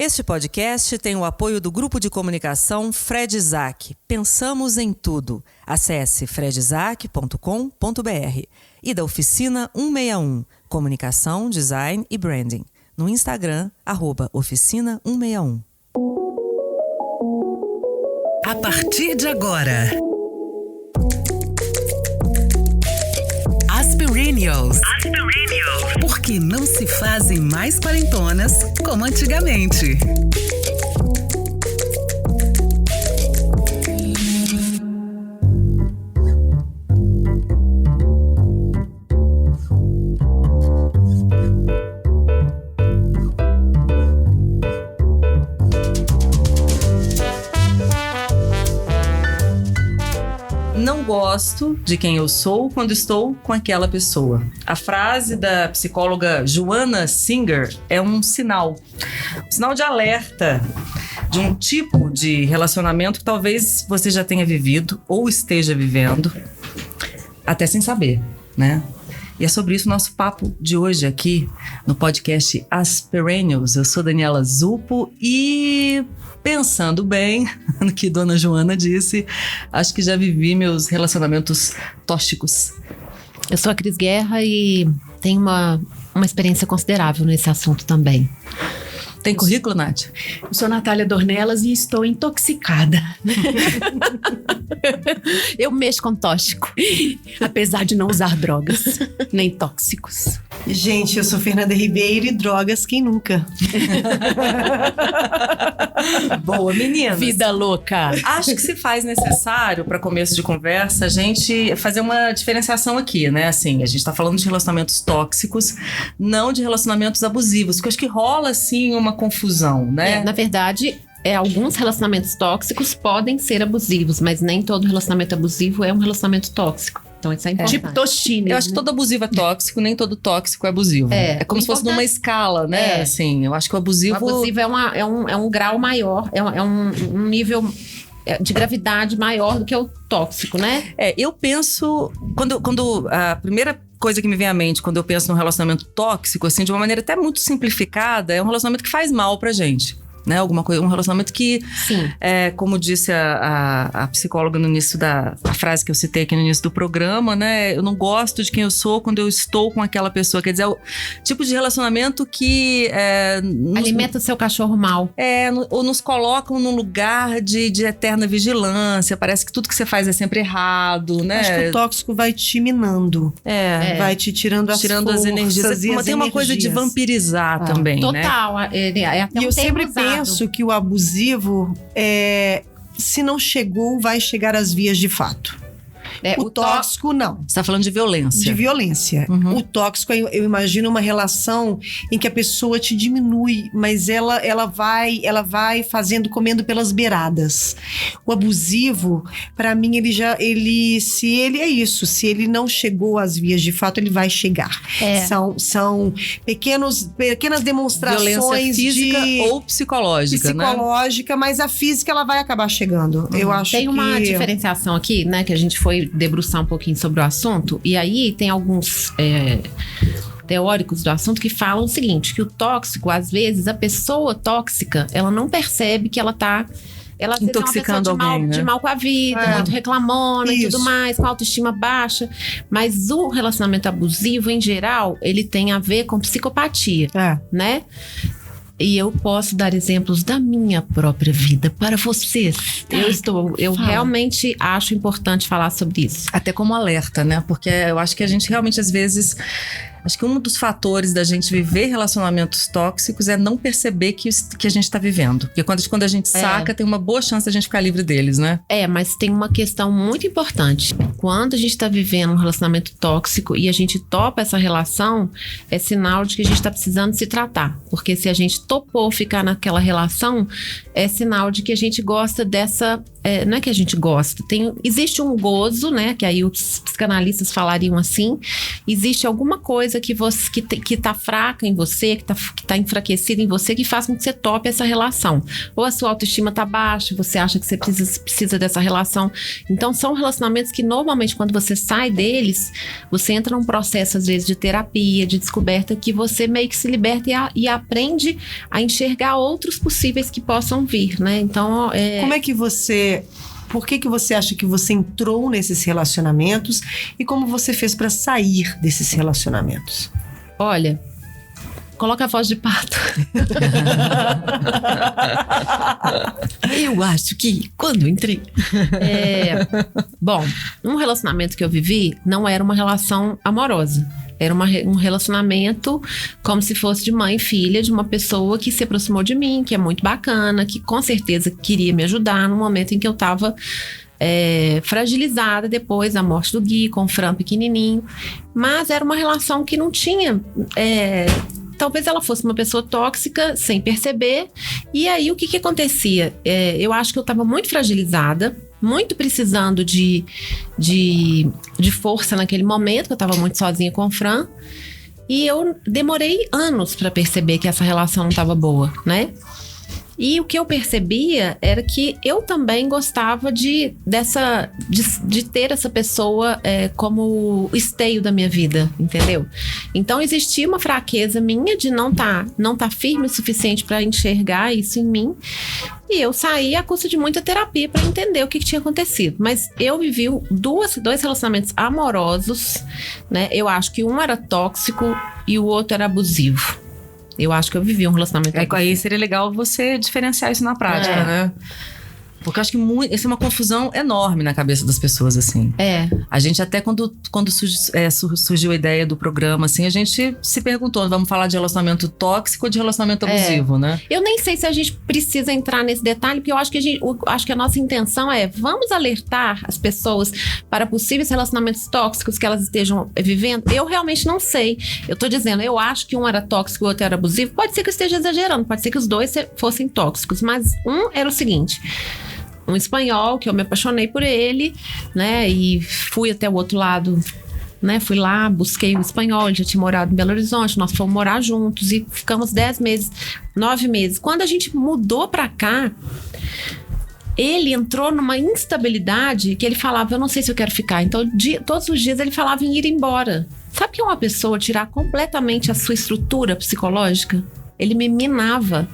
Este podcast tem o apoio do Grupo de Comunicação Fred Isaac. Pensamos em tudo. Acesse fredisaac.com.br e da Oficina 161, Comunicação, Design e Branding. No Instagram, @oficina161. A partir de agora, Aspirinials. Porque não se fazem mais quarentonas como antigamente. Não gosto de quem eu sou quando estou com aquela pessoa. A frase da psicóloga Joanna Singer é um sinal de alerta de um tipo de relacionamento que talvez você já tenha vivido ou esteja vivendo, até sem saber, né? E é sobre isso o nosso papo de hoje aqui no podcast Aspirinials. Eu sou Daniela Zupo e, pensando bem no que Dona Joana disse, acho que já vivi meus relacionamentos tóxicos. Eu sou a Cris Guerra e tenho uma experiência considerável nesse assunto também. Tem currículo, Nath? Eu sou Natália Dornelas e estou intoxicada. Eu mexo com tóxico. Apesar de não usar drogas, nem tóxicos. Gente, eu sou Fernanda Ribeiro e drogas quem nunca. Boa, meninas. Vida louca. Acho que se faz necessário, para começo de conversa, a gente fazer uma diferenciação aqui, né? Assim, a gente tá falando de relacionamentos tóxicos, não de relacionamentos abusivos, porque eu acho que rola, assim, uma confusão, né? Na verdade, alguns relacionamentos tóxicos podem ser abusivos, mas nem todo relacionamento abusivo é um relacionamento tóxico. Então isso é importante. Tipo toxina. Eu acho que todo abusivo é tóxico, nem todo tóxico é abusivo. É como se fosse numa escala, né? Assim, eu acho que o abusivo... O abusivo é um grau maior, é um nível de gravidade maior do que o tóxico, né? Eu penso... Quando a primeira coisa que me vem à mente quando eu penso num relacionamento tóxico, assim, de uma maneira até muito simplificada, é um relacionamento que faz mal pra gente. Né, alguma coisa, um relacionamento que, como disse a psicóloga no início a frase que eu citei aqui no início do programa, né, eu não gosto de quem eu sou quando eu estou com aquela pessoa, quer dizer, é o tipo de relacionamento que alimenta o seu cachorro mal. Ou nos colocam num lugar de eterna vigilância, parece que tudo que você faz é sempre errado, né? Acho que o tóxico vai te minando, vai te tirando as forças, as energias. Tem uma coisa de vampirizar também, total, né? Até e eu sempre penso que o abusivo, se não chegou, vai chegar às vias de fato. O tóxico, não. Você tá falando de violência. De violência. Uhum. O tóxico, eu imagino uma relação em que a pessoa te diminui, mas ela vai comendo pelas beiradas. O abusivo, pra mim, se ele não chegou às vias de fato, ele vai chegar. São pequenas demonstrações violência física ou psicológica, né? Psicológica, mas a física, ela vai acabar chegando. Eu acho Tem uma diferenciação aqui, né, que a gente foi debruçar um pouquinho sobre o assunto, e aí tem alguns teóricos do assunto que falam o seguinte, que o tóxico, às vezes, a pessoa tóxica, ela não percebe que ela tá... Ela intoxicando alguém, né? De mal com a vida, muito reclamona e tudo mais, com autoestima baixa. Mas o relacionamento abusivo, em geral, ele tem a ver com psicopatia, né? E eu posso dar exemplos da minha própria vida para vocês. Eu realmente acho importante falar sobre isso. Até como alerta, né? Porque eu acho que a gente realmente, às vezes... Acho que um dos fatores da gente viver relacionamentos tóxicos é não perceber que a gente tá vivendo. Porque quando a gente saca, tem uma boa chance da gente ficar livre deles, né? Mas tem uma questão muito importante. Quando a gente tá vivendo um relacionamento tóxico e a gente topa essa relação, é sinal de que a gente tá precisando se tratar. Porque se a gente topou ficar naquela relação, é sinal de que a gente gosta dessa... não é que a gente gosta. Existe um gozo, né? Que aí os psicanalistas falariam assim. Existe alguma coisa coisa que tá fraca em você, que tá enfraquecida em você, que faz com que você tope essa relação. Ou a sua autoestima tá baixa, você acha que você precisa dessa relação. Então, são relacionamentos que, normalmente, quando você sai deles, você entra num processo, às vezes, de terapia, de descoberta, que você meio que se liberta e aprende a enxergar outros possíveis que possam vir, né? Então, Como é que você... Por que você acha que você entrou nesses relacionamentos e como você fez para sair desses relacionamentos? Olha, coloca a voz de pato. Eu acho que quando entrei... Bom, um relacionamento que eu vivi não era uma relação amorosa. Era um relacionamento como se fosse de mãe e filha, de uma pessoa que se aproximou de mim, que é muito bacana, que com certeza queria me ajudar no momento em que eu estava fragilizada depois da morte do Gui, com o Fran pequenininho. Mas era uma relação que não tinha... talvez ela fosse uma pessoa tóxica, sem perceber. E aí, o que acontecia? Eu acho que eu estava muito fragilizada, muito precisando de força naquele momento, que eu estava muito sozinha com o Fran. E eu demorei anos para perceber que essa relação não estava boa, né? E o que eu percebia era que eu também gostava de ter essa pessoa como esteio da minha vida, entendeu? Então existia uma fraqueza minha de não tá firme o suficiente para enxergar isso em mim. E eu saí à custa de muita terapia para entender o que tinha acontecido. Mas eu vivi dois relacionamentos amorosos, né? Eu acho que um era tóxico e o outro era abusivo. Eu acho que eu vivi um relacionamento abusivo. Aí seria legal você diferenciar isso na prática, né? Porque eu acho que isso é uma confusão enorme na cabeça das pessoas, assim. A gente até quando surgiu a ideia do programa, assim, a gente se perguntou, vamos falar de relacionamento tóxico ou de relacionamento abusivo, né? Eu nem sei se a gente precisa entrar nesse detalhe, porque eu acho que a nossa intenção vamos alertar as pessoas para possíveis relacionamentos tóxicos que elas estejam vivendo. Eu realmente não sei. Eu tô dizendo, eu acho que um era tóxico e o outro era abusivo. Pode ser que eu esteja exagerando, pode ser que os dois fossem tóxicos, mas um era o seguinte... Um espanhol, que eu me apaixonei por ele, né? E fui até o outro lado, né? Fui lá, busquei o espanhol, ele já tinha morado em Belo Horizonte, nós fomos morar juntos e ficamos 10 meses, 9 meses. Quando a gente mudou pra cá, ele entrou numa instabilidade que ele falava, eu não sei se eu quero ficar. Então, todos os dias ele falava em ir embora. Sabe o que é uma pessoa tirar completamente a sua estrutura psicológica? Ele me minava,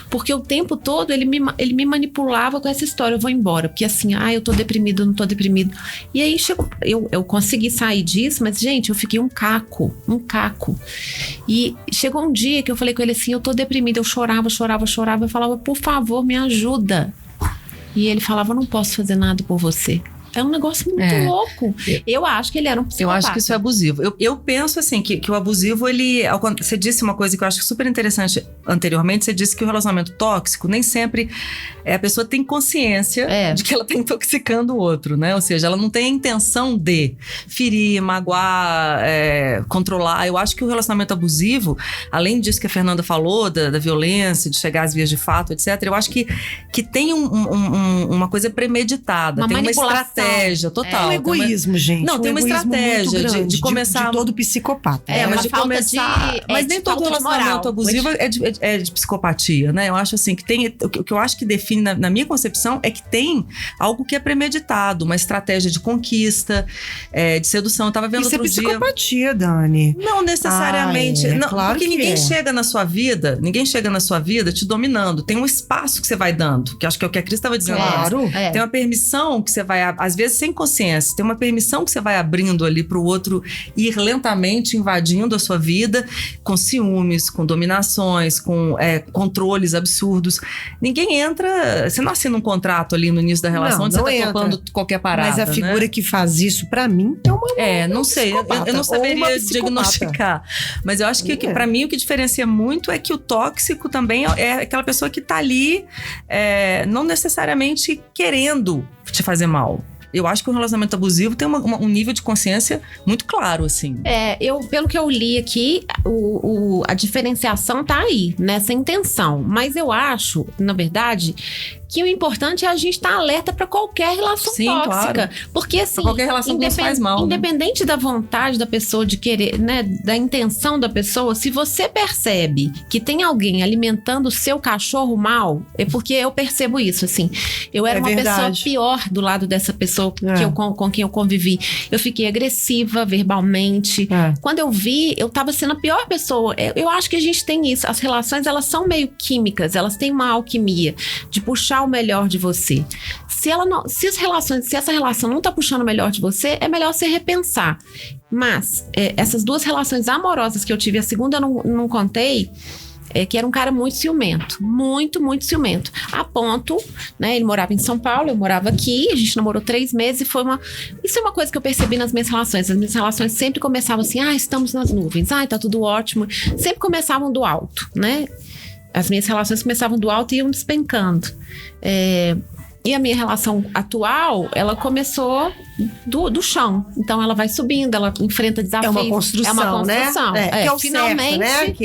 porque o tempo todo ele me manipulava com essa história, eu vou embora, porque assim, eu tô deprimido, eu não tô deprimido. E aí chegou, eu consegui sair disso, mas gente, eu fiquei um caco. E chegou um dia que eu falei com ele assim, eu tô deprimida, eu chorava, eu falava, por favor, me ajuda. E ele falava, eu não posso fazer nada por você. É um negócio muito louco. Eu acho que ele era um psicopata. Eu acho que isso é abusivo. Eu penso assim, que o abusivo, ele... Você disse uma coisa que eu acho super interessante anteriormente. Você disse que o relacionamento tóxico, nem sempre a pessoa tem consciência de que ela está intoxicando o outro, né? Ou seja, ela não tem a intenção de ferir, magoar, controlar. Eu acho que o relacionamento abusivo, além disso que a Fernanda falou, da violência, de chegar às vias de fato, etc., eu acho que tem uma coisa premeditada, tem uma estratégia total. É um egoísmo, gente. Não, tem uma estratégia de começar... De todo psicopata. Mas de começar... Mas nem todo relacionamento abusivo é de psicopatia, né? Eu acho assim, que tem... O que eu acho que define, na minha concepção, é que tem algo que é premeditado, uma estratégia de conquista, de sedução. Eu tava vendo outro dia... Isso é psicopatia, Dani. Não necessariamente. Não, claro porque ninguém chega na sua vida te dominando. Tem um espaço que você vai dando, que acho que é o que a Cris estava dizendo. Claro. Tem uma permissão que você vai... Às vezes sem consciência, tem uma permissão que você vai abrindo ali pro outro ir lentamente invadindo a sua vida com ciúmes, com dominações, com controles absurdos. Ninguém entra... Você não assina um contrato ali no início da relação onde você tá topando qualquer parada, mas a figura, né, que faz isso, pra mim, é uma não sei. Eu não saberia diagnosticar. Mas eu acho que pra mim o que diferencia muito é que o tóxico também é aquela pessoa que tá ali não necessariamente querendo te fazer mal. Eu acho que o relacionamento abusivo tem um nível de consciência muito claro, assim. Pelo que eu li aqui, a diferenciação tá aí, nessa intenção. Mas eu acho, na verdade, que o importante é a gente estar alerta para qualquer relação Sim, tóxica. claro. Porque assim, Pra qualquer relação que nos faz mal, né? independente da vontade da pessoa de querer, né, da intenção da pessoa, se você percebe que tem alguém alimentando o seu cachorro mal, é porque eu percebo isso, assim. Eu era uma pessoa pior do lado dessa pessoa com quem eu convivi. Eu fiquei agressiva verbalmente. Quando eu vi, eu tava sendo a pior pessoa. Eu acho que a gente tem isso. As relações, elas são meio químicas, elas têm uma alquimia de puxar o melhor de você. Se essa relação não tá puxando o melhor de você, é melhor você repensar. Mas essas duas relações amorosas que eu tive, a segunda eu não contei, que era um cara muito ciumento. Muito, muito ciumento. A ponto, né? Ele morava em São Paulo, eu morava aqui, a gente namorou 3 meses e foi uma... Isso é uma coisa que eu percebi nas minhas relações. As minhas relações sempre começavam assim, estamos nas nuvens, tá tudo ótimo. Sempre começavam do alto, né? As minhas relações começavam do alto e iam despencando. E a minha relação atual, ela começou do chão. Então, ela vai subindo, ela enfrenta desafios. É uma construção, né? Que é o finalmente, certo,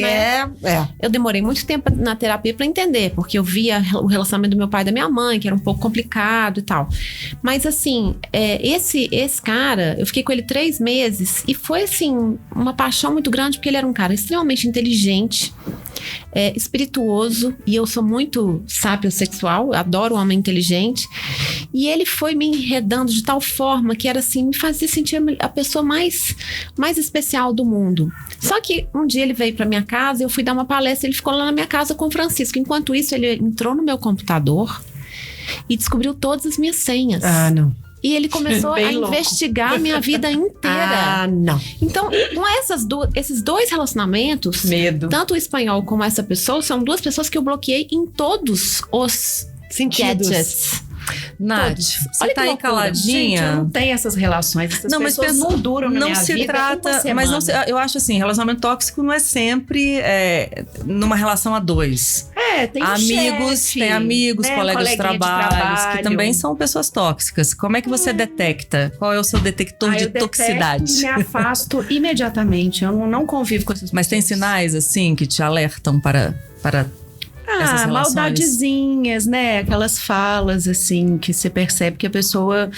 né? Eu demorei muito tempo na terapia para entender, porque eu via o relacionamento do meu pai e da minha mãe, que era um pouco complicado e tal. Mas, assim, esse cara, eu fiquei com ele 3 meses e foi, assim, uma paixão muito grande, porque ele era um cara extremamente inteligente, espirituoso, e eu sou muito sapiosexual, adoro homem inteligente, e ele foi me enredando de tal forma que era assim, me fazia sentir a pessoa mais especial do mundo. Só que um dia ele veio pra minha casa, eu fui dar uma palestra, ele ficou lá na minha casa com o Francisco. Enquanto isso, ele entrou no meu computador e descobriu todas as minhas senhas. Não. E ele começou a investigar a minha vida inteira. Não. Então, com esses 2 relacionamentos, tanto o espanhol como essa pessoa, são 2 pessoas que eu bloqueei em todos os sentidos. gadgets. Nath, você tá aí caladinha? Gente, eu não tenho essas relações. Essas pessoas não duram na minha vida. Não se trata, mas eu acho assim, relacionamento tóxico não é sempre numa relação a 2. Tem amigos, né, colegas de trabalho, que também são pessoas tóxicas. Como é que você detecta? Qual é o seu detector de toxicidade? Eu me afasto imediatamente. Eu não convivo com essas pessoas. Mas tem sinais, assim, que te alertam para maldadezinhas, né? Aquelas falas, assim, que você percebe que a pessoa...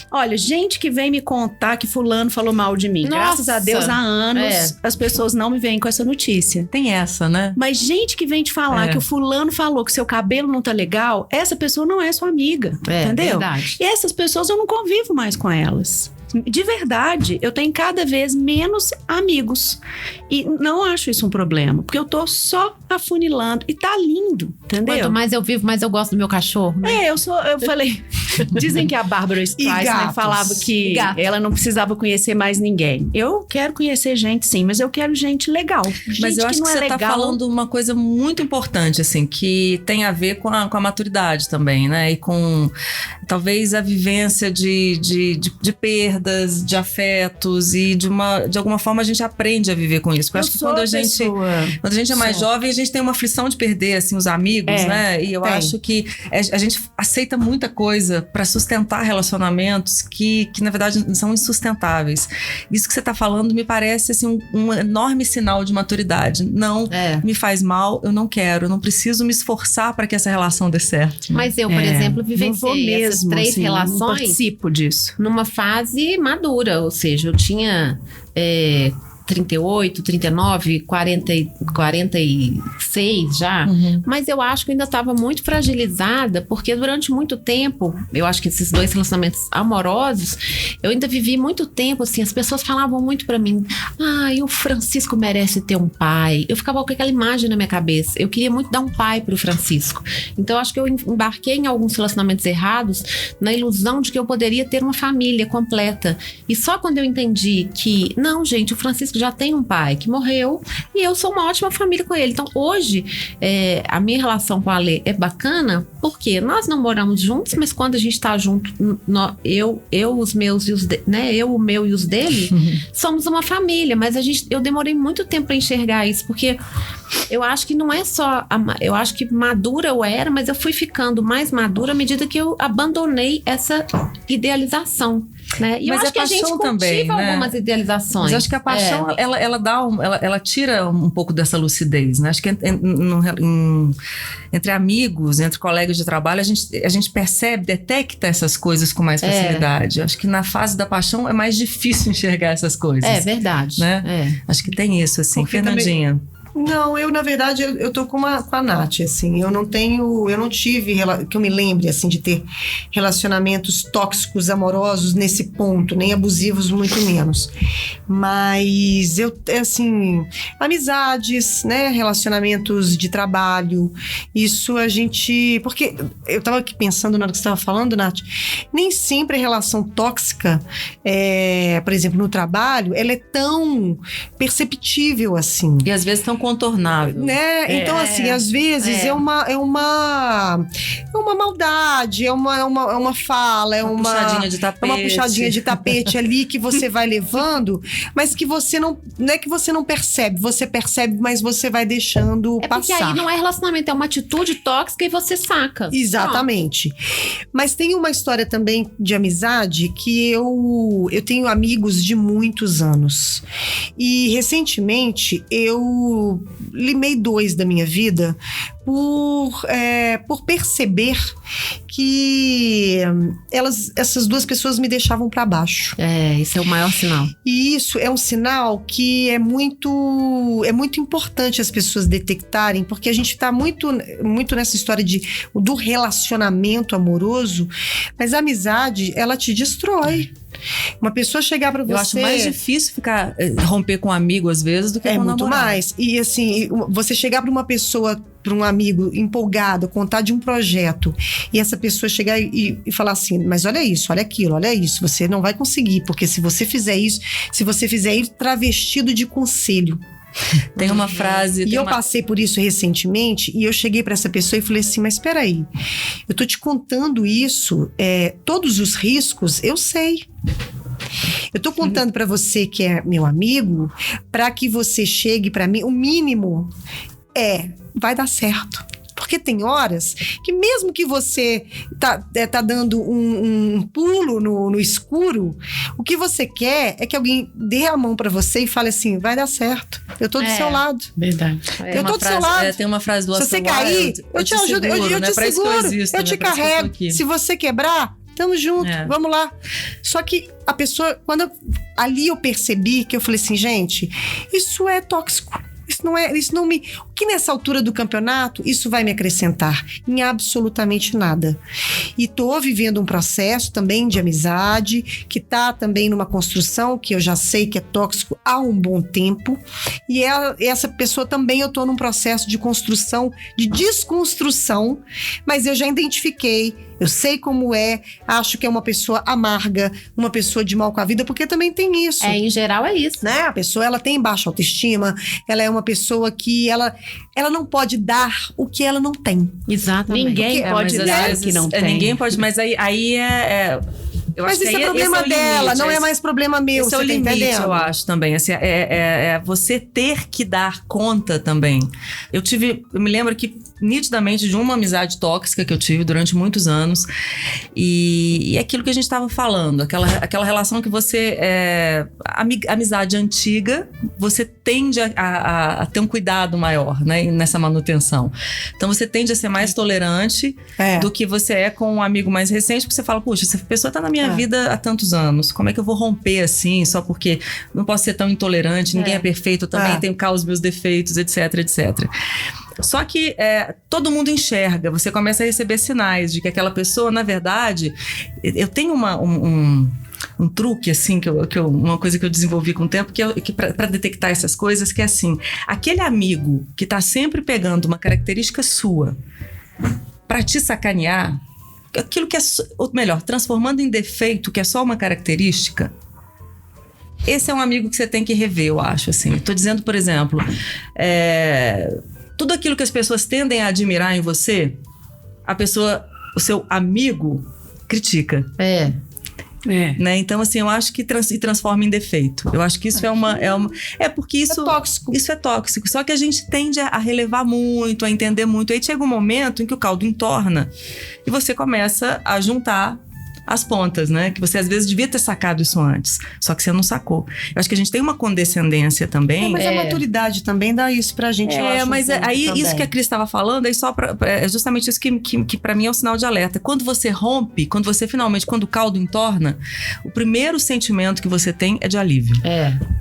Olha, gente que vem me contar que fulano falou mal de mim. Nossa. Graças a Deus, há anos, as pessoas não me vêm com essa notícia. Tem essa, né? Mas gente que vem te falar que o fulano falou que seu cabelo não tá legal, essa pessoa não é sua amiga, entendeu? Verdade. E essas pessoas eu não convivo mais com elas. De verdade, eu tenho cada vez menos amigos. E não acho isso um problema, porque eu tô só afunilando. E tá lindo, entendeu? Quanto mais eu vivo, mais eu gosto do meu cachorro, né? Eu falei... Dizem que a Bárbara Streisand falava que ela não precisava conhecer mais ninguém. Eu quero conhecer gente, sim, mas eu quero gente legal. Mas eu acho que você tá falando uma coisa muito importante, assim, que tem a ver com a maturidade também, né? E com, talvez, a vivência de perdas, de afetos, e de alguma forma a gente aprende a viver com isso. Porque eu acho que quando a gente é mais jovem, a gente tem uma aflição de perder, assim, os amigos, né? E eu acho que a gente aceita muita coisa para sustentar relacionamentos que na verdade são insustentáveis. Isso que você tá falando me parece assim um enorme sinal de maturidade. Não me faz mal, eu não quero, eu não preciso me esforçar para que essa relação dê certo. Mas eu, por exemplo, vivenciei essas 3 relações, não participo disso. Numa fase madura, ou seja, eu tinha 38, 39, 40, 46 já. Mas eu acho que eu ainda estava muito fragilizada, porque durante muito tempo, eu acho que esses 2 relacionamentos amorosos, eu ainda vivi muito tempo, assim, as pessoas falavam muito pra mim, o Francisco merece ter um pai. Eu ficava com aquela imagem na minha cabeça. Eu queria muito dar um pai pro Francisco. Então, eu acho que eu embarquei em alguns relacionamentos errados na ilusão de que eu poderia ter uma família completa. E só quando eu entendi que, não, gente, o Francisco já tem um pai que morreu e eu sou uma ótima família com ele. Então, hoje, a minha relação com a Ale é bacana porque nós não moramos juntos, mas quando a gente tá junto, eu, os meus e os né? Eu, o meu e os dele, somos uma família. Mas eu demorei muito tempo pra enxergar isso, porque eu acho que não é só... eu acho que madura eu era, mas eu fui ficando mais madura à medida que eu abandonei essa idealização. Né? E mas eu acho que a gente cultiva também, né? algumas idealizações. Mas eu acho que a paixão Então ela dá ela tira um pouco dessa lucidez, né? Acho que entre amigos, entre colegas de trabalho, a gente percebe, detecta essas coisas com mais facilidade. Acho que na fase da paixão é mais difícil enxergar essas coisas. É verdade. Né? Acho que tem isso, assim. Porque Fernandinha. Não, eu, na verdade, eu tô com a Nath, assim, eu não tive, que eu me lembre, assim, de ter relacionamentos tóxicos, amorosos nesse ponto, nem abusivos, muito menos. Mas assim, amizades, né, relacionamentos de trabalho, isso a gente, porque eu tava aqui pensando na hora que você tava falando, Nath, nem sempre a relação tóxica, por exemplo, no trabalho, ela é tão perceptível assim. E às vezes tão contornável. Né? Então, assim, às vezes é uma maldade, é uma fala, é uma puxadinha de tapete. É uma puxadinha de tapete ali que você vai levando, mas que você não é que você não percebe, você percebe, mas você vai deixando passar. Porque aí não é relacionamento, é uma atitude tóxica e você saca. Exatamente. Mas tem uma história também de amizade que eu tenho amigos de muitos anos. E recentemente eu limei 2 da minha vida por perceber que essas 2 pessoas me deixavam para baixo. Isso é o maior sinal. E isso é um sinal que é muito importante as pessoas detectarem, porque a gente tá muito nessa história do relacionamento amoroso, mas a amizade, ela te destrói. Uma pessoa chegar pra você... Eu acho mais difícil romper com um amigo, às vezes, do que com um namorado. É muito mais. E assim, você chegar pra uma pessoa, pra um amigo empolgado, contar de um projeto, e essa pessoa chegar e falar assim, mas olha isso, olha aquilo, olha isso, você não vai conseguir, porque se você fizer isso travestido de conselho. Tem uma frase... E eu passei por isso recentemente, e eu cheguei pra essa pessoa e falei assim, mas espera aí, eu tô te contando isso, todos os riscos, eu sei. Eu tô contando pra você que é meu amigo, pra que você chegue pra mim, o mínimo vai dar certo. Porque tem horas que mesmo que você tá dando um pulo no escuro, o que você quer é que alguém dê a mão pra você e fale assim, vai dar certo, eu tô do seu lado. Verdade. Eu tô do seu lado. Tem uma frase do Se Oscar você cair, eu te ajudo, eu te seguro, eu te carrego. Se você quebrar, tamo junto, vamos lá. Só que a pessoa, ali eu percebi que eu falei assim, gente, isso é tóxico. Isso não me... O que nessa altura do campeonato, isso vai me acrescentar? Em absolutamente nada. E tô vivendo um processo também de amizade, que tá também numa construção, que eu já sei que é tóxico há um bom tempo. E essa pessoa também, eu tô num processo de construção, de desconstrução, mas eu já identifiquei, eu sei como acho que é uma pessoa amarga, uma pessoa de mal com a vida, porque também tem isso. Em geral é isso. Né? A pessoa, ela tem baixa autoestima, ela é uma pessoa que ela não pode dar o que ela não tem. Exatamente. Ninguém pode dar o que não tem. Ninguém pode, mas aí eu mas acho isso que é problema dela, não é mais problema meu, esse é o você limite, tá entendendo? eu acho também. Assim, você ter que dar conta também. Eu me lembro que nitidamente de uma amizade tóxica que eu tive durante muitos anos, e aquilo que a gente estava falando, aquela relação que você amizade antiga, você tende a ter um cuidado maior, né, nessa manutenção. Então você tende a ser mais tolerante do que você é com um amigo mais recente, porque você fala, puxa, essa pessoa tá na minha vida há tantos anos, como é que eu vou romper assim, só porque não posso ser tão intolerante, ninguém é perfeito, eu também tenho cá os meus defeitos, etc, etc. Só que todo mundo enxerga, você começa a receber sinais de que aquela pessoa, na verdade, eu tenho um truque, assim, uma coisa que eu desenvolvi com o tempo, que para detectar essas coisas, que é assim, aquele amigo que tá sempre pegando uma característica sua para te sacanear, aquilo que ou melhor, transformando em defeito, que é só uma característica, esse é um amigo que você tem que rever, eu acho, assim. Tô dizendo, por exemplo, tudo aquilo que as pessoas tendem a admirar em você, o seu amigo critica. Né? Então, assim, eu acho que transforma em defeito. Eu acho que isso porque isso é tóxico. Isso é tóxico. Só que a gente tende a relevar muito, a entender muito. Aí chega um momento em que o caldo entorna e você começa a juntar as pontas, né? Que você às vezes devia ter sacado isso antes, só que você não sacou. Eu acho que a gente tem uma condescendência também. Mas a maturidade também dá isso pra gente. Mas aí também. Isso que a Cris estava falando, aí é justamente isso que pra mim é o sinal de alerta. Quando você rompe, quando o caldo entorna, o primeiro sentimento que você tem é de alívio.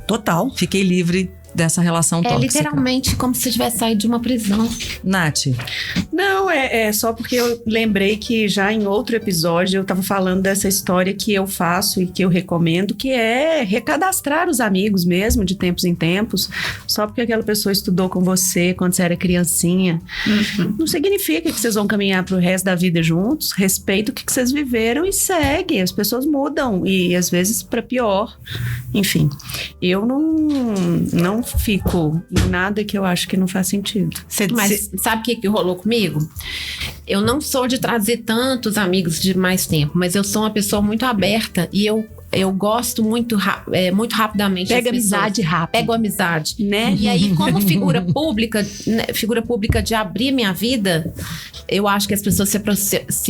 Total. Fiquei livre dessa relação tóxica. É literalmente como se você tivesse saído de uma prisão. Nath. Não, é só porque eu lembrei que já em outro episódio eu tava falando dessa história que eu faço e que eu recomendo, que é recadastrar os amigos mesmo, de tempos em tempos, só porque aquela pessoa estudou com você quando você era criancinha. Não significa que vocês vão caminhar pro resto da vida juntos. Respeita o que vocês viveram e segue. As pessoas mudam e às vezes pra pior. Enfim, eu não fico em nada que eu acho que não faz sentido. Mas sabe o que rolou comigo? Eu não sou de trazer tantos amigos de mais tempo, mas eu sou uma pessoa muito aberta e eu gosto muito rapidamente. Pega amizade rápido. Pego amizade. Né? E aí, como figura pública de abrir minha vida, eu acho que as pessoas se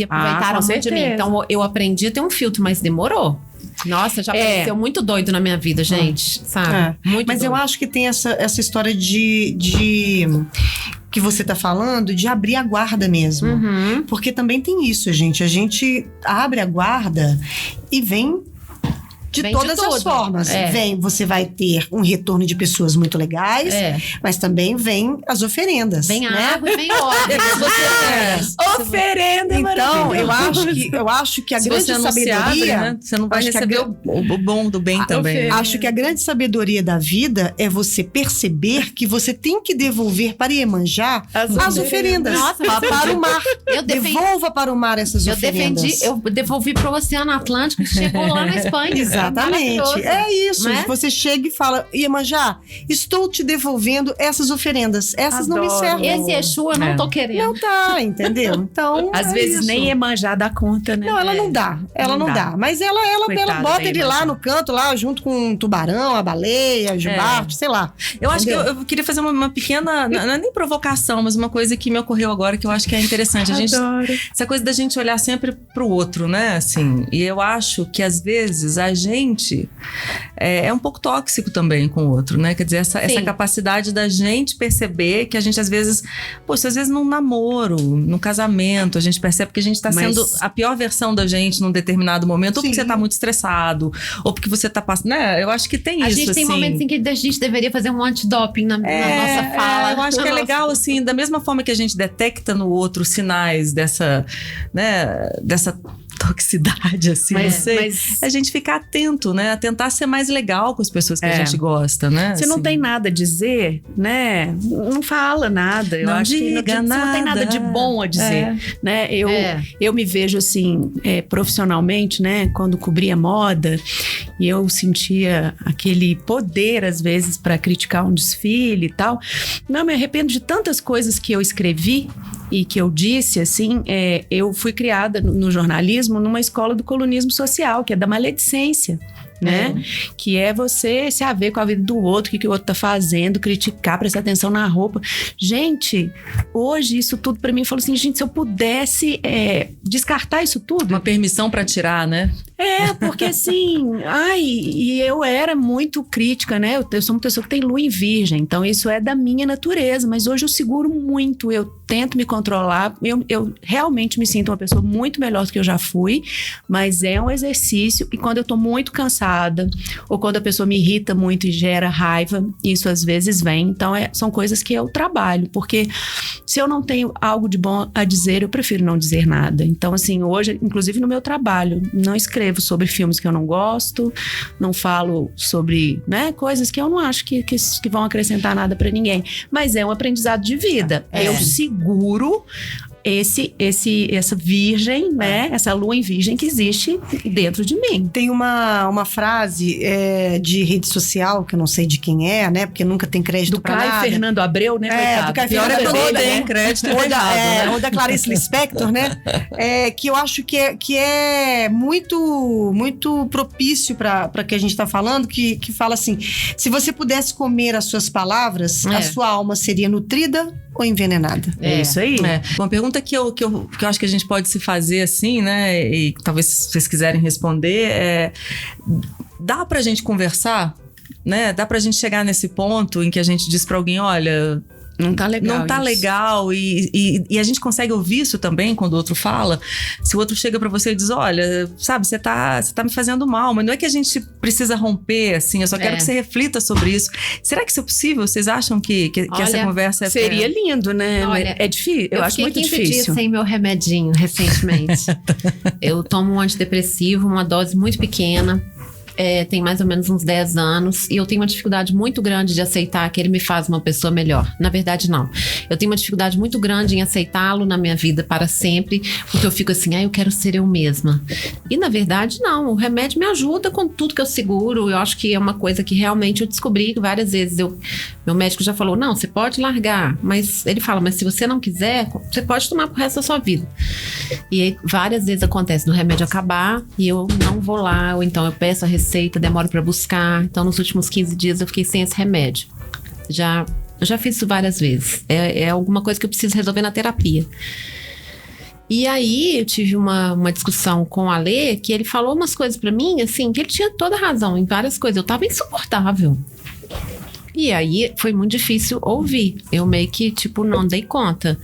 aproveitaram muito de mim. Então, eu aprendi a ter um filtro, mas demorou. Nossa, já apareceu muito doido na minha vida, gente, sabe? Muito Mas doido. eu acho que tem essa história de que você tá falando, de abrir a guarda mesmo. Porque também tem isso, gente. A gente abre a guarda e vem de todas as formas. Você vai ter um retorno de pessoas muito legais, mas também vem as oferendas. Vem água e vem ordem. Oferenda, então, eu acho que a grande sabedoria... né? Você não vai receber o bom do bem também. Acho que a grande sabedoria da vida é você perceber que você tem que devolver para Iemanjá as oferendas. Nossa, para o mar. Devolva para o mar essas oferendas. Eu devolvi para o Oceano Atlântico, chegou lá na Espanha. Exatamente. É isso. Né? Você chega e fala, Iemanjá, estou te devolvendo essas oferendas. Essas não me servem. Esse Exu eu não tô querendo. Não tá, entendeu? Então, às vezes nem Iemanjá dá conta, né? Não, ela não dá. Ela não dá. Mas ela bota ele lá no canto, lá junto com o tubarão, a baleia, o jubarte, sei lá. Eu acho que eu queria fazer uma pequena, não é nem provocação, mas uma coisa que me ocorreu agora que eu acho que é interessante. Essa coisa da gente olhar sempre pro outro, né? Assim, e eu acho que às vezes a gente é um pouco tóxico também com o outro, né? Quer dizer, essa capacidade da gente perceber que a gente às vezes, num namoro, num casamento, a gente percebe que a gente tá sendo a pior versão da gente num determinado momento, ou porque você tá muito estressado, ou porque você tá passando, né? Eu acho que tem isso, A gente tem momentos em que a gente deveria fazer um antidoping na nossa fala. Eu acho que é legal, assim, da mesma forma que a gente detecta no outro sinais dessa toxicidade, assim, mas a gente ficar atento, né? A tentar ser mais legal com as pessoas que a gente gosta, né? Você não tem nada a dizer, né? Não fala nada. Eu acho que você não tem nada de bom a dizer, né? Eu me vejo assim, profissionalmente, né? Quando cobria moda e eu sentia aquele poder, às vezes, para criticar um desfile e tal. Não, me arrependo de tantas coisas que eu escrevi e que eu disse, assim, eu fui criada no jornalismo numa escola do colunismo social, que é da maledicência, né? Que é você se haver com a vida do outro, o que o outro tá fazendo, criticar, prestar atenção na roupa. Gente, hoje isso tudo pra mim, falou assim, gente, se eu pudesse descartar isso tudo... Uma permissão pra tirar, né? Porque assim, e eu era muito crítica, né? Eu sou uma pessoa que tem lua em virgem, então isso é da minha natureza, mas hoje eu seguro muito, eu tento me controlar, eu realmente me sinto uma pessoa muito melhor do que eu já fui, mas é um exercício, e quando eu tô muito cansada, ou quando a pessoa me irrita muito e gera raiva, isso às vezes vem, então são coisas que eu trabalho, porque se eu não tenho algo de bom a dizer, eu prefiro não dizer nada. Então assim, hoje, inclusive no meu trabalho, não escrevo sobre filmes que eu não gosto, não falo sobre, né, coisas que eu não acho que vão acrescentar nada pra ninguém, mas é um aprendizado de vida. Eu seguro essa virgem, né? Essa lua em virgem que existe dentro de mim. Tem uma frase de rede social, que eu não sei de quem é, né? Porque nunca tem crédito pra nada. Do Caio Fernando Abreu, né? Do Caio Fernando Abreu, tem crédito ou da Clarice Lispector, né? Que eu acho que é muito, muito propício para que a gente tá falando, que fala assim, se você pudesse comer as suas palavras, a sua alma seria nutrida ou envenenada. É isso aí. Uma pergunta que eu acho que a gente pode se fazer assim, né? E talvez se vocês quiserem responder, dá pra gente conversar, né? Dá pra gente chegar nesse ponto em que a gente diz pra alguém, olha, não tá legal. Não tá isso. legal. E a gente consegue ouvir isso também quando o outro fala. Se o outro chega pra você e diz, olha, sabe, você tá me fazendo mal, mas não é que a gente precisa romper, assim, eu só quero que você reflita sobre isso. Será que isso é possível? Vocês acham que essa conversa seria lindo, né? Olha, é difícil. Eu acho muito difícil. Eu fiquei 15 dias sem meu remedinho recentemente. Eu tomo um antidepressivo, uma dose muito pequena. Tem mais ou menos uns 10 anos e eu tenho uma dificuldade muito grande de aceitar que ele me faz uma pessoa melhor. Na verdade, não. Eu tenho uma dificuldade muito grande em aceitá-lo na minha vida para sempre, porque eu fico assim, eu quero ser eu mesma. E na verdade, não. O remédio me ajuda com tudo que eu seguro. Eu acho que é uma coisa que realmente eu descobri várias vezes. Meu médico já falou, não, você pode largar. Mas ele fala, mas se você não quiser, você pode tomar pro resto da sua vida. E aí, várias vezes acontece do remédio acabar e eu não vou lá, ou então eu peço a receita, demoro pra buscar. Então, nos últimos 15 dias eu fiquei sem esse remédio. Eu já fiz isso várias vezes. É alguma coisa que eu preciso resolver na terapia. E aí, eu tive uma discussão com o Alê, que ele falou umas coisas pra mim, assim, que ele tinha toda razão em várias coisas. Eu tava insuportável. E aí, foi muito difícil ouvir. Eu meio que, não dei conta.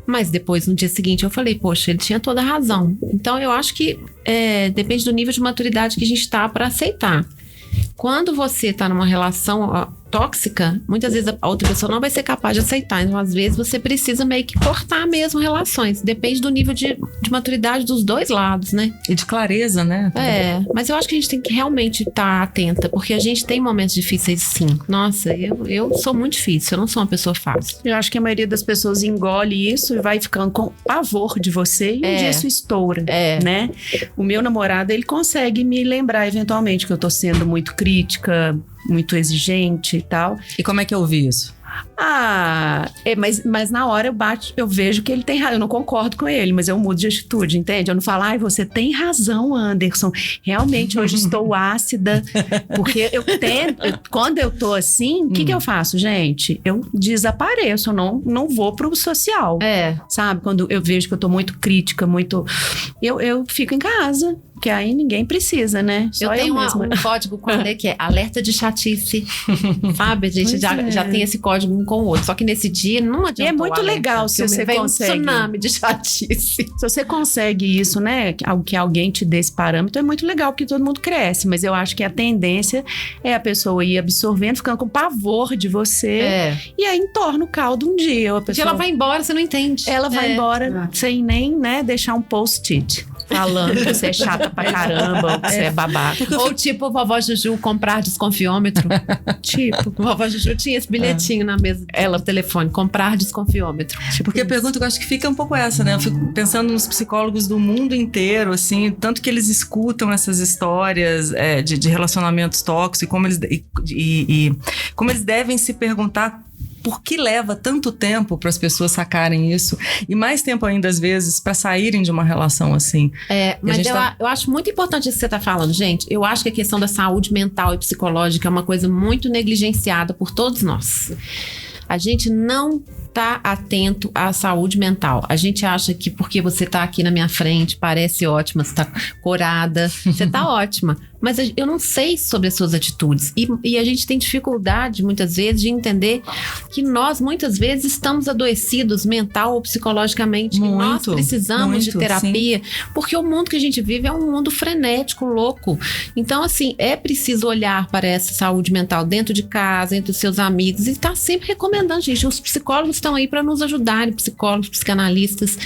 Mas depois, no dia seguinte, eu falei, poxa, ele tinha toda a razão. Então, eu acho que depende do nível de maturidade que a gente tá para aceitar. Quando você tá numa relação tóxica, muitas vezes a outra pessoa não vai ser capaz de aceitar. Então, às vezes, você precisa meio que cortar mesmo relações. Depende do nível de maturidade dos dois lados, né? E de clareza, né? Mas eu acho que a gente tem que realmente estar atenta, porque a gente tem momentos difíceis, sim. Nossa, eu sou muito difícil, eu não sou uma pessoa fácil. Eu acho que a maioria das pessoas engole isso e vai ficando com pavor de você e um dia isso estoura, né? O meu namorado, ele consegue me lembrar eventualmente que eu tô sendo muito crítica, muito exigente e tal. E como é que eu ouvi isso? Mas na hora eu vejo que ele tem razão. Eu não concordo com ele, mas eu mudo de atitude, entende? Eu não falo, você tem razão, Anderson. Realmente, hoje estou ácida. Porque quando eu tô assim, o que eu faço, gente? Eu desapareço, eu não vou pro social. Sabe? Quando eu vejo que eu tô muito crítica, eu fico em casa. Que aí ninguém precisa, né? Só eu tenho um código com a Lê que é alerta de chatice. Sabe? A gente já tem esse código um com o outro. Só que nesse dia não adianta. E é muito legal se você consegue. Um tsunami de chatice. Se você consegue isso, né? Que alguém te dê esse parâmetro, é muito legal, porque todo mundo cresce. Mas eu acho que a tendência é a pessoa ir absorvendo, ficando com pavor de você. E aí entorna o caldo um dia. Porque ela vai embora, você não entende. Ela vai embora sem nem, né, deixar um post-it. Falando que você é chata pra caramba, ou que você é babaca. Ou tipo, vovó Juju comprar desconfiômetro. Vovó Juju tinha esse bilhetinho na mesa dela, telefone, comprar desconfiômetro. Porque a pergunta que eu acho que fica um pouco essa, né? Eu fico pensando nos psicólogos do mundo inteiro, assim, tanto que eles escutam essas histórias de relacionamentos tóxicos e como eles devem se perguntar por que leva tanto tempo para as pessoas sacarem isso e mais tempo ainda às vezes para saírem de uma relação assim. Mas eu acho muito importante isso que você está falando, gente. Eu acho que a questão da saúde mental e psicológica é uma coisa muito negligenciada por todos nós. A gente não tá atento à saúde mental. A gente acha que porque você tá aqui na minha frente, parece ótima, você tá corada, você tá ótima. Mas eu não sei sobre as suas atitudes. E a gente tem dificuldade, muitas vezes, de entender que nós, muitas vezes, estamos adoecidos mental ou psicologicamente. Que nós precisamos de terapia. Sim. Porque o mundo que a gente vive é um mundo frenético, louco. Então, assim, é preciso olhar para essa saúde mental dentro de casa, entre os seus amigos. E estar sempre recomendando, gente. Os psicólogos estão aí para nos ajudarem. Psicólogos, psicanalistas,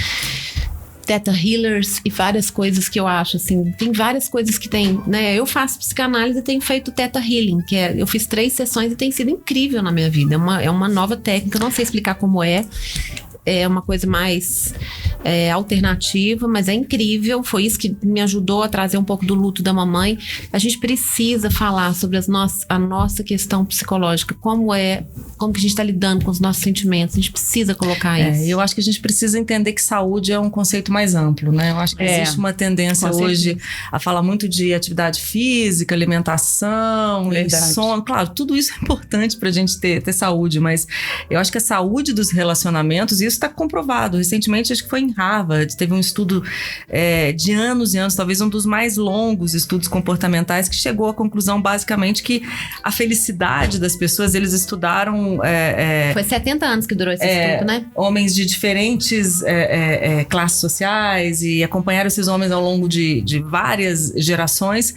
Theta Healers e várias coisas que eu acho, assim, tem várias coisas que tem, né? Eu faço psicanálise e tenho feito Theta Healing, eu fiz 3 sessões e tem sido incrível na minha vida. É uma nova técnica, eu não sei explicar como é uma coisa mais alternativa, mas é incrível. Foi isso que me ajudou a trazer um pouco do luto da mamãe. A gente precisa falar sobre a nossa questão psicológica, como que a gente está lidando com os nossos sentimentos. A gente precisa colocar isso. Eu acho que a gente precisa entender que saúde é um conceito mais amplo, né? Eu acho que existe uma tendência hoje a falar muito de atividade física, alimentação, sono. Claro, tudo isso é importante pra gente ter saúde, mas eu acho que a saúde dos relacionamentos, isso está comprovado. Recentemente, acho que foi em Harvard, teve um estudo de anos e anos, talvez um dos mais longos estudos comportamentais, que chegou à conclusão basicamente que a felicidade das pessoas, eles estudaram... Foi 70 anos que durou esse estudo, né? Homens de diferentes classes sociais, e acompanharam esses homens ao longo de várias gerações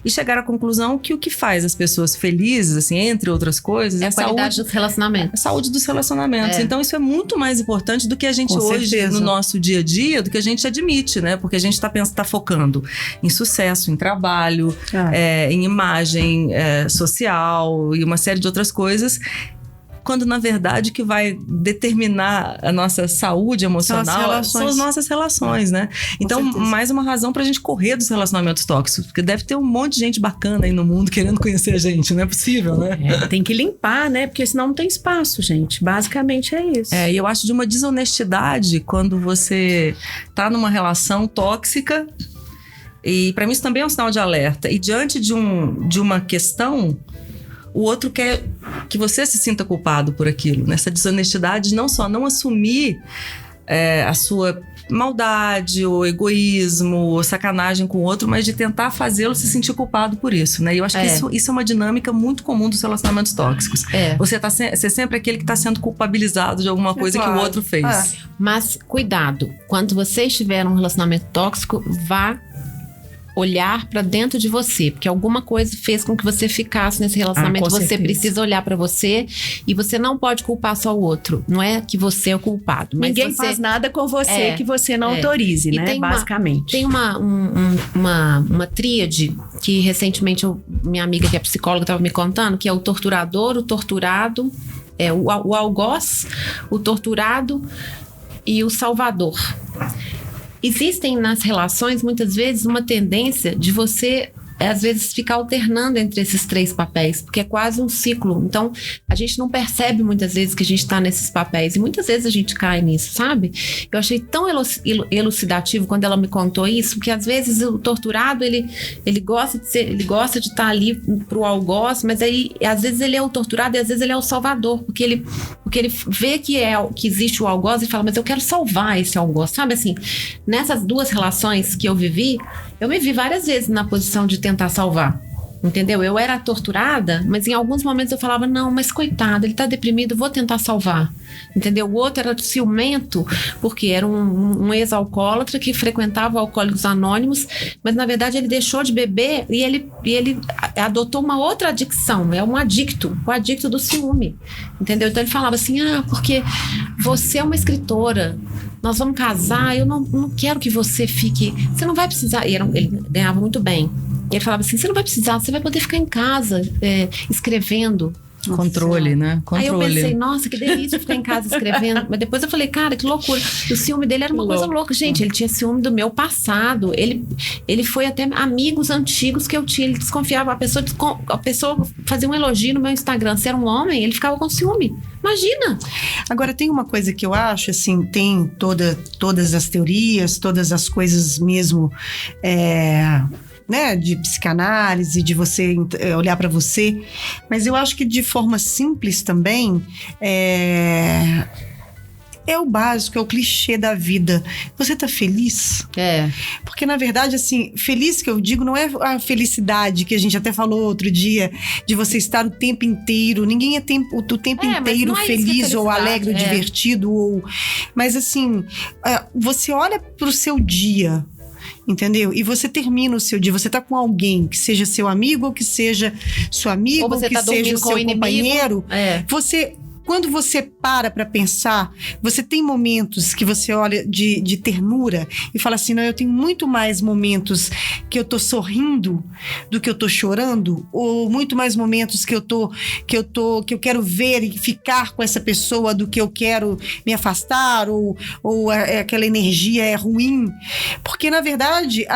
e chegaram à conclusão que o que faz as pessoas felizes, assim, entre outras coisas, é a qualidade dos relacionamentos. A saúde dos relacionamentos. Então isso é muito mais importante do que a gente hoje, no nosso dia a dia, do que a gente admite, né? Porque a gente tá focando em sucesso, em trabalho, em imagem social e uma série de outras coisas, quando na verdade o que vai determinar a nossa saúde emocional são as nossas relações, né? Então, mais uma razão pra gente correr dos relacionamentos tóxicos, porque deve ter um monte de gente bacana aí no mundo querendo conhecer a gente, não é possível, né? Tem que limpar, né? Porque senão não tem espaço, gente. Basicamente é isso. E eu acho de uma desonestidade quando você tá numa relação tóxica, e pra mim isso também é um sinal de alerta, e diante de uma questão, o outro quer que você se sinta culpado por aquilo. Nessa desonestidade, não só não assumir a sua maldade, ou egoísmo, ou sacanagem com o outro, mas de tentar fazê-lo se sentir culpado por isso, né? E eu acho que isso é uma dinâmica muito comum dos relacionamentos tóxicos. Você é sempre aquele que está sendo culpabilizado de alguma coisa que o outro fez. Mas cuidado, quando você estiver num relacionamento tóxico, vá olhar pra dentro de você, porque alguma coisa fez com que você ficasse nesse relacionamento. Você precisa olhar pra você, e você não pode culpar só o outro. Não é que você é o culpado. Mas ninguém faz nada com você que você não autorize, né? Basicamente. Tem uma tríade que recentemente minha amiga que é psicóloga estava me contando, que é o torturador, o torturado, o algoz, o torturado e o salvador. Existem nas relações, muitas vezes, uma tendência de você, às vezes, ficar alternando entre esses três papéis, porque é quase um ciclo. Então, a gente não percebe muitas vezes que a gente está nesses papéis, e muitas vezes a gente cai nisso, sabe? Eu achei tão elucidativo quando ela me contou isso, porque às vezes o torturado, ele gosta de estar ali pro algoz, mas aí, às vezes ele é o torturado e às vezes ele é o salvador, porque ele vê que existe o algoz e fala, mas eu quero salvar esse algoz, sabe? Assim, nessas duas relações que eu vivi, eu me vi várias vezes na posição de tentar salvar, entendeu? Eu era torturada, mas em alguns momentos eu falava, não, mas coitado, ele tá deprimido, vou tentar salvar, entendeu? O outro era ciumento, porque era um ex-alcoólatra que frequentava Alcoólicos Anônimos, mas na verdade ele deixou de beber e ele adotou uma outra adicção, é um adicto, o adicto do ciúme, entendeu? Então ele falava assim, porque você é uma escritora, nós vamos casar, eu não quero que você fique, você não vai precisar, ele ganhava muito bem. Ele falava assim, você não vai precisar, você vai poder ficar em casa escrevendo. Controle, né? Aí eu pensei, nossa, que delícia ficar em casa escrevendo. Mas depois eu falei, cara, que loucura. E o ciúme dele era uma coisa louca. Gente, ele tinha ciúme do meu passado. Ele foi até amigos antigos que eu tinha. Ele desconfiava. A pessoa fazia um elogio no meu Instagram. Se era um homem, ele ficava com ciúme. Imagina! Agora, tem uma coisa que eu acho, assim, tem todas as teorias, todas as coisas mesmo... né, de psicanálise, de você olhar para você, mas eu acho que de forma simples também é o básico, é o clichê da vida. Você tá feliz? Porque, na verdade, assim, feliz que eu digo não é a felicidade que a gente até falou outro dia, de você estar o tempo inteiro. Ninguém é o tempo inteiro feliz ou alegre, ou divertido. Mas, assim, você olha pro seu dia, entendeu? E você termina o seu dia, você tá com alguém que seja seu amigo, ou que seja sua amiga, ou que seja seu companheiro. Você quando você para pensar, você tem momentos que você olha de ternura e fala assim, não, eu tenho muito mais momentos que eu tô sorrindo do que eu tô chorando, ou muito mais momentos que eu quero ver e ficar com essa pessoa do que eu quero me afastar, ou aquela energia é ruim. Porque, na verdade,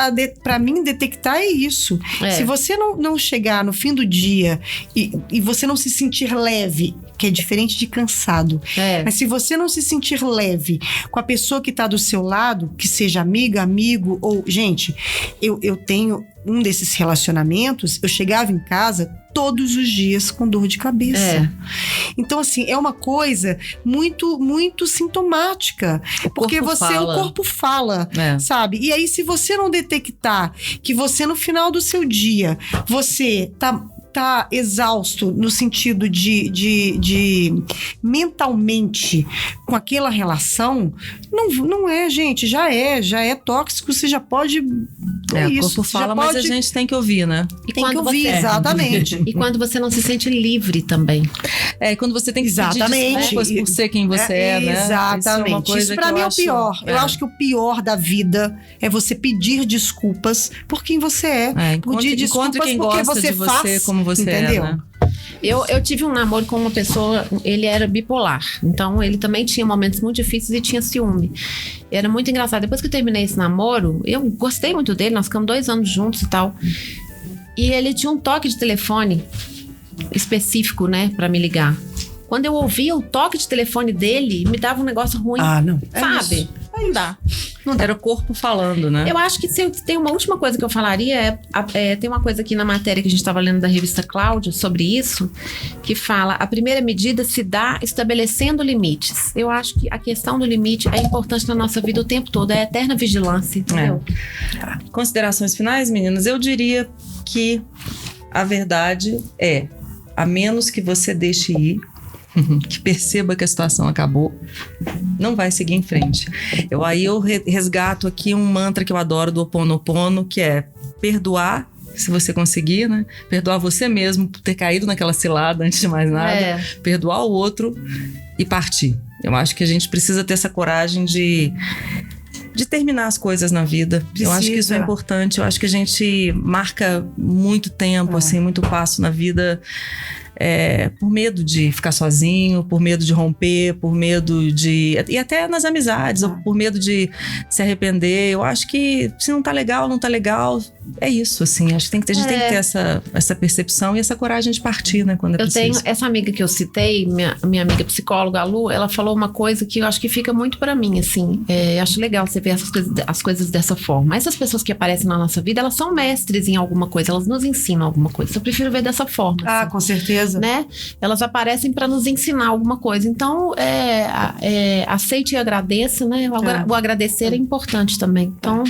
pra mim, detectar é isso. Se você não chegar no fim do dia e você não se sentir leve, que é diferente de cansado. Mas se você não se sentir leve com a pessoa que tá do seu lado, que seja amiga, amigo, ou... Gente, eu tenho um desses relacionamentos, eu chegava em casa todos os dias com dor de cabeça. Então, assim, é uma coisa muito, muito sintomática. Porque o corpo fala, sabe? E aí, se você não detectar que você, no final do seu dia, você tá exausto no sentido de mentalmente com aquela relação, não é, gente, já é tóxico, você já pode... o corpo fala, mas a gente tem que ouvir, né? Tem que ouvir, exatamente. E quando você não se sente livre também. Quando você tem que pedir desculpas por ser quem você é, né? Exatamente. Isso pra mim é o pior. Eu acho que o pior da vida é você pedir desculpas por quem você é. Pedir desculpas quem porque gosta você de faz, você como você entendeu? é, né? Eu tive um namoro com uma pessoa, ele era bipolar, então ele também tinha momentos muito difíceis e tinha ciúme. Era muito engraçado. Depois que eu terminei esse namoro, eu gostei muito dele, nós ficamos 2 anos juntos e tal. E ele tinha um toque de telefone específico, né, pra me ligar. Quando eu ouvia o toque de telefone dele, me dava um negócio ruim. Não. Sabe? Não dá. Era o corpo falando, né? Eu acho que se tem uma última coisa que eu falaria tem uma coisa aqui na matéria que a gente estava lendo da revista Cláudia sobre isso, que fala: a primeira medida se dá estabelecendo limites. Eu acho que a questão do limite é importante na nossa vida o tempo todo, é a eterna vigilância, entendeu? Considerações finais, meninas? Eu diria que a verdade é, a menos que você deixe ir, que perceba que a situação acabou, não vai seguir em frente. Eu resgato aqui um mantra que eu adoro do Ho Oponopono, que é perdoar, se você conseguir, né? Perdoar você mesmo por ter caído naquela cilada antes de mais nada, perdoar o outro e partir. Eu acho que a gente precisa ter essa coragem de terminar as coisas na vida. Eu acho que isso é importante. Eu acho que a gente marca muito tempo, assim, muito passo na vida, por medo de ficar sozinho, por medo de romper, por medo de... E até nas amizades, ou por medo de se arrepender. Eu acho que se não tá legal, não tá legal. É isso, assim. Acho que a gente tem que ter essa percepção e essa coragem de partir, né? Quando é preciso. Eu tenho essa amiga que eu citei, minha amiga psicóloga, a Lu, ela falou uma coisa que eu acho que fica muito pra mim, assim. Acho legal você ver as coisas dessa forma. Essas pessoas que aparecem na nossa vida, elas são mestres em alguma coisa, elas nos ensinam alguma coisa. Eu prefiro ver dessa forma. Assim, com certeza. Né? Elas aparecem para nos ensinar alguma coisa. Então, aceite e agradeça, né? O agradecer é importante também. Então,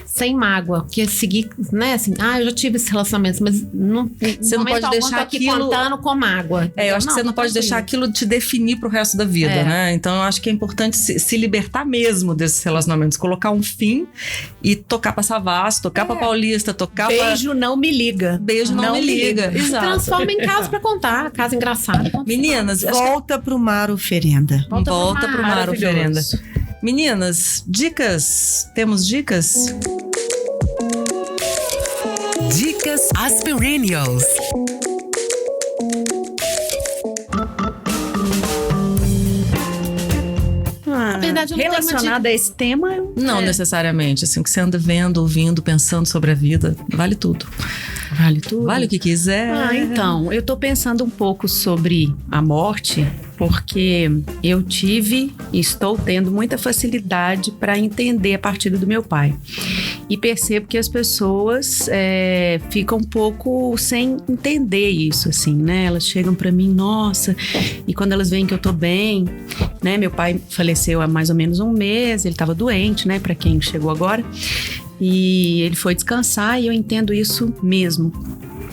sem mágoa, porque seguir, né, assim, eu já tive esses relacionamentos, mas não, você não pode deixar aquilo contando com mágoa. Eu acho que você não pode deixar aquilo te definir pro resto da vida, né? Então eu acho que é importante se libertar mesmo desses relacionamentos, colocar um fim e tocar pra Savassi, tocar pra Paulista, tocar Beijo não me liga. Beijo não me liga. Exato. Transforma em caso pra contar, caso engraçado. Meninas, volta pro mar oferenda. Volta pro mar oferenda. Meninas, dicas? Temos dicas? Dicas Aspirinials. Na verdade, relacionada a esse tema, não necessariamente. Assim, o que você anda vendo, ouvindo, pensando sobre a vida, vale tudo. Vale tudo? Vale o que quiser. Então, eu tô pensando um pouco sobre a morte, porque eu tive e estou tendo muita facilidade para entender a partir do meu pai. E percebo que as pessoas ficam um pouco sem entender isso, assim, né? Elas chegam para mim, nossa, e quando elas veem que eu tô bem, né? Meu pai faleceu há mais ou menos 1 mês, ele tava doente, né? Para quem chegou agora. E ele foi descansar e eu entendo isso mesmo.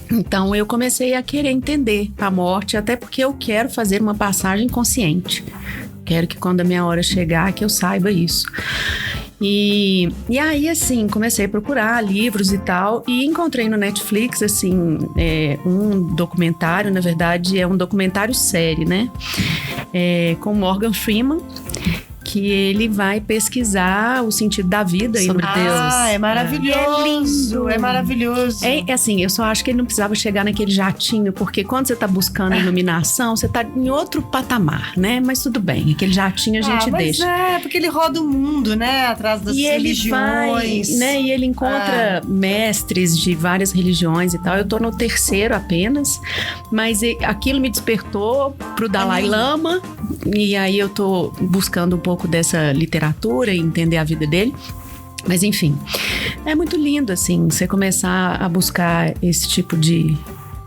Então eu comecei a querer entender a morte, até porque eu quero fazer uma passagem consciente. Quero que quando a minha hora chegar, que eu saiba isso. E aí, assim, comecei a procurar livros e tal, e encontrei no Netflix, assim, um documentário, na verdade, é um documentário série, né? com Morgan Freeman, que ele vai pesquisar o sentido da vida sobre Deus. É maravilhoso. É lindo. É maravilhoso. É assim, eu só acho que ele não precisava chegar naquele jatinho, porque quando você tá buscando iluminação, você tá em outro patamar, né? Mas tudo bem, aquele jatinho a gente deixa. Porque ele roda o mundo, né? Atrás das religiões. Ele vai, né? E ele encontra mestres de várias religiões e tal. Eu tô no 3º apenas, mas aquilo me despertou pro Dalai Lama, e aí eu tô buscando um pouco dessa literatura e entender a vida dele. Mas enfim, é muito lindo assim, você começar a buscar esse tipo de,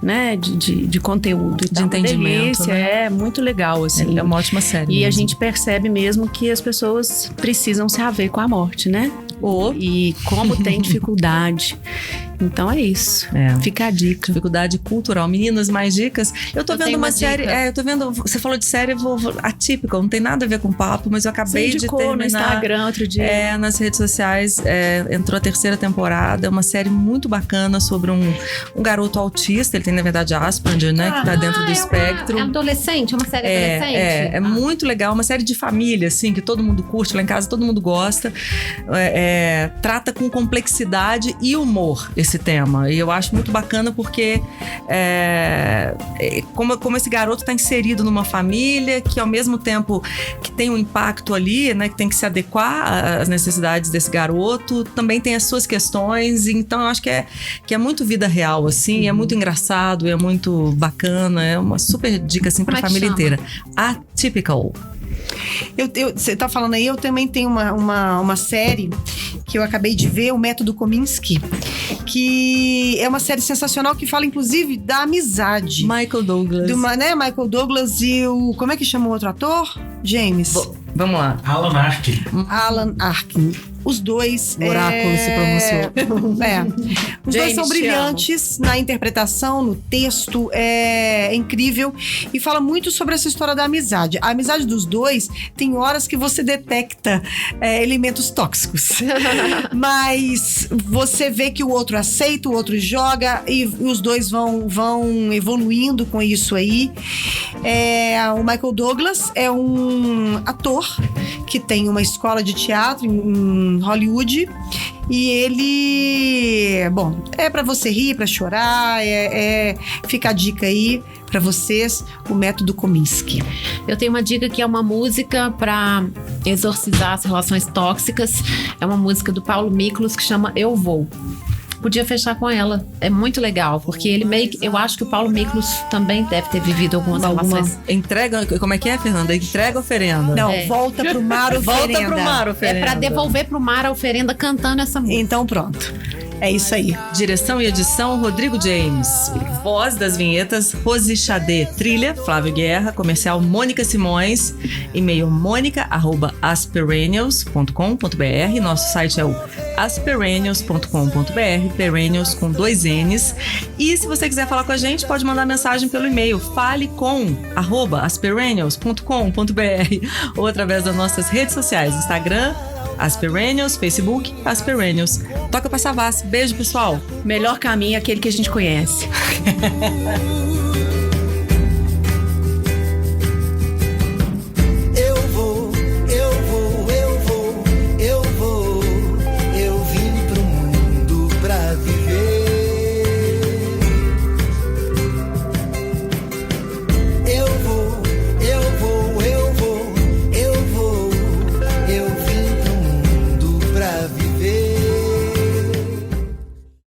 né, de conteúdo, de entendimento, né? É muito legal assim. É uma ótima série. E mesmo. a gente percebe mesmo que as pessoas precisam se haver com a morte, né? E como tem dificuldade. Então é isso. Fica a dica. Dificuldade cultural. Meninas, mais dicas? Eu tô vendo uma série. Eu tô vendo. Você falou de série atípica, não tem nada a ver com papo, mas eu acabei de terminar. No Instagram outro dia. Nas redes sociais. Entrou a 3ª temporada. É uma série muito bacana sobre um garoto autista. Ele tem, na verdade, Asperger, né? Que tá dentro do espectro. É adolescente, é uma série adolescente. É muito legal. Uma série de família, assim, que todo mundo curte lá em casa, todo mundo gosta. Trata com complexidade e humor esse tema. E eu acho muito bacana porque como esse garoto está inserido numa família que, ao mesmo tempo que tem um impacto ali, né, que tem que se adequar às necessidades desse garoto, também tem as suas questões. Então eu acho que é muito vida real, assim, é muito engraçado, é muito bacana, é uma super dica assim para a família inteira. Atypical. Você tá falando aí, eu também tenho uma série que eu acabei de ver, o Método Kominsky, que é uma série sensacional que fala, inclusive, da amizade. Michael Douglas. Michael Douglas e como é que chama o outro ator? James. Vamos lá. Alan Arkin. Os dois... Oráculo se pronunciou. Os dois são brilhantes na interpretação, no texto. É incrível. E fala muito sobre essa história da amizade. A amizade dos dois tem horas que você detecta elementos tóxicos. Mas você vê que o outro aceita, o outro joga e os dois vão evoluindo com isso aí. O Michael Douglas é um ator que tem uma escola de teatro em Hollywood. E ele... Bom, é pra você rir, pra chorar. Fica a dica aí pra vocês, o Método Kominsky. Eu tenho uma dica que é uma música pra exorcizar as relações tóxicas. É uma música do Paulo Miklos que chama Eu Vou. Podia fechar com ela. É muito legal, porque ele meio que... Eu acho que o Paulo Miklos também deve ter vivido algumas relações. Entrega... Como é que é, Fernanda? Entrega a oferenda. Não, volta pro mar a oferenda. Volta pro mar a oferenda. É pra devolver pro mar a oferenda cantando essa música. Então pronto. É isso aí. Direção e edição, Rodrigo James. Voz das vinhetas, Rose Xadê. Trilha, Flávio Guerra. Comercial, Mônica Simões. E-mail, monica@asperennials.com.br. Nosso site é o asperennials.com.br. Perennials com 2 N's. E se você quiser falar com a gente, pode mandar mensagem pelo e-mail falecom@asperennials.com.br ou através das nossas redes sociais, Instagram, Asperennials, Facebook, Asperennials. Toca pra Savassi. Beijo, pessoal. Melhor caminho é aquele que a gente conhece.